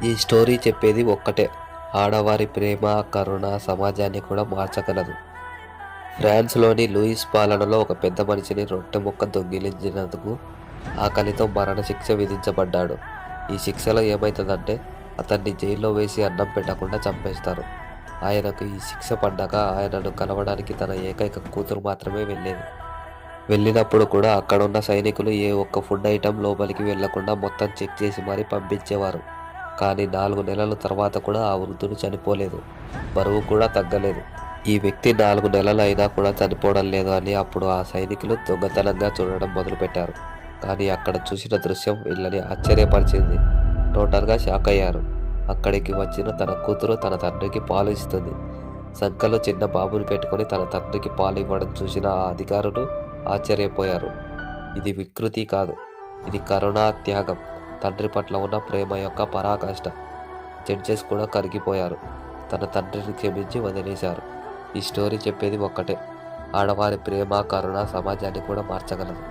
ఈ స్టోరీ చెప్పేది ఒక్కటే, ఆడవారి ప్రేమ, కరుణ సమాజాన్ని కూడా మార్చగలదు. ఫ్రాన్స్లోని లూయిస్ పాలనలో ఒక పెద్ద మనిషిని రొట్టె ముక్క దొంగిలించినందుకు ఆకలితో మరణశిక్ష విధించబడ్డాడు. ఈ శిక్షలో ఏమవుతుందంటే అతన్ని జైల్లో వేసి అన్నం పెట్టకుండా చంపేస్తారు. ఆయనకు ఈ శిక్ష పడ్డాక ఆయనను కలవడానికి తన ఏకైక కూతురు మాత్రమే వెళ్ళేది. వెళ్ళినప్పుడు కూడా అక్కడున్న సైనికులు ఏ ఒక్క ఫుడ్ ఐటెం లోపలికి వెళ్లకుండా మొత్తం చెక్ చేసి మరీ పంపించేవారు. కానీ 4 నెలల తర్వాత కూడా ఆ వృద్ధుడు చనిపోలేదు, బరువు కూడా తగ్గలేదు. ఈ వ్యక్తి 4 నెలలు అయినా కూడా చనిపోవడం లేదు అని అప్పుడు ఆ సైనికులు దొంగతనంగా చూడడం మొదలుపెట్టారు. కానీ అక్కడ చూసిన దృశ్యం వీళ్ళని ఆశ్చర్యపరిచింది. టోటల్గా షాక్ అయ్యారు. అక్కడికి వచ్చిన తన కూతురు తన తండ్రికి పాలు ఇస్తుంది. సంకలో చిన్న బాబుని పెట్టుకొని తన తండ్రికి పాలు ఇవ్వడం చూసిన ఆ అధికారులు ఆశ్చర్యపోయారు. ఇది వికృతి కాదు, ఇది కరుణా త్యాగం, తండ్రి పట్ల ఉన్న ప్రేమ యొక్క పరాకాష్ట. జడ్జెస్ కూడా కరిగిపోయారు, తన తండ్రిని క్షమించి వదిలేశారు. ఈ స్టోరీ చెప్పేది ఒక్కటే, ఆడవారి ప్రేమ, కరుణ సమాజాన్ని కూడా మార్చగలదు.